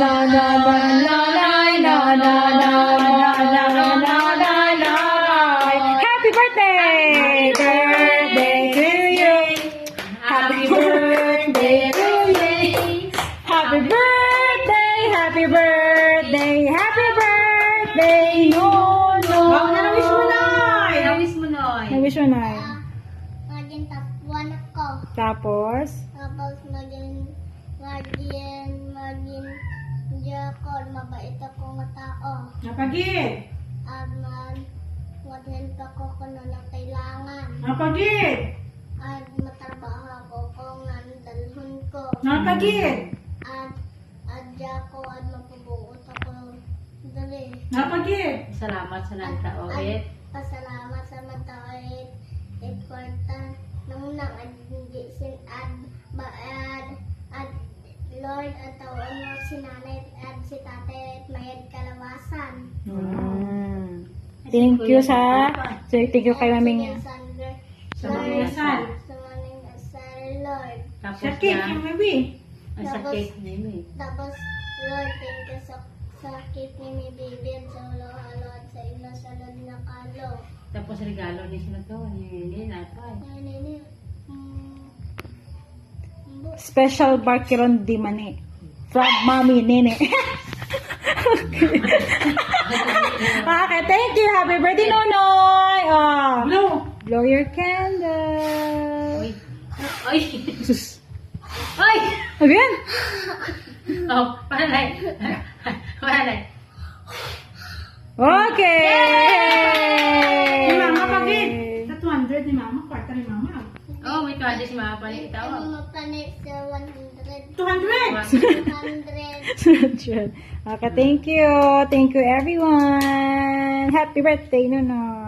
na na na na na na na na. Happy birthday! Birthday to you! Happy birthday to you! Happy birthday! Happy birthday! Happy birthday! No, no! Na-wish mo, Noy! Na-wish mo, Noy. Na-wish mo na. Maging top 1 ako. Tapos? Tapos maging Jacob, mabait akong tao. Napagid! At mag-help ako kung ano na kailangan. Napagid! At matrabaho ako kung nandalhon ko. Napagid! At Jacob, at mapubuot ako dali. Napagid! Salamat sa nagtaoit. Pasalamat sa matawid. Important nang at hindi sin at Lord at tawon mo si nanay at si tatay at mayad kalawasan. Thank you sa... Thank you kay maming niya. Sa mga asal. Sa mga asal, Lord. Tapos Sa cake na, yung maybe. ang sakit ni Mimi. Tapos, Lord, thank you sa sakit ni mi baby at sa ulo-halo at sa ilo sa lod na kalo. Tapos regalo ni sila to, ni Napay. Ay, nini. Special Barkiron di mani. From Mommy Nene. Okay, thank you. Happy birthday, Nonoy. Oh, Blue! blow your candle. Uy! Ay! Sus. Ay! Ano yan? Oh, panay! Panay! Okay! Ni Mama pagid! Sa 200 ni Mama, kwarta ni Mama. Oh, may kwadis si Mama pala Ano itawa. mapanit sa 100? 200! 100. Okay, thank you. Thank you, everyone. Happy birthday, Nonoy.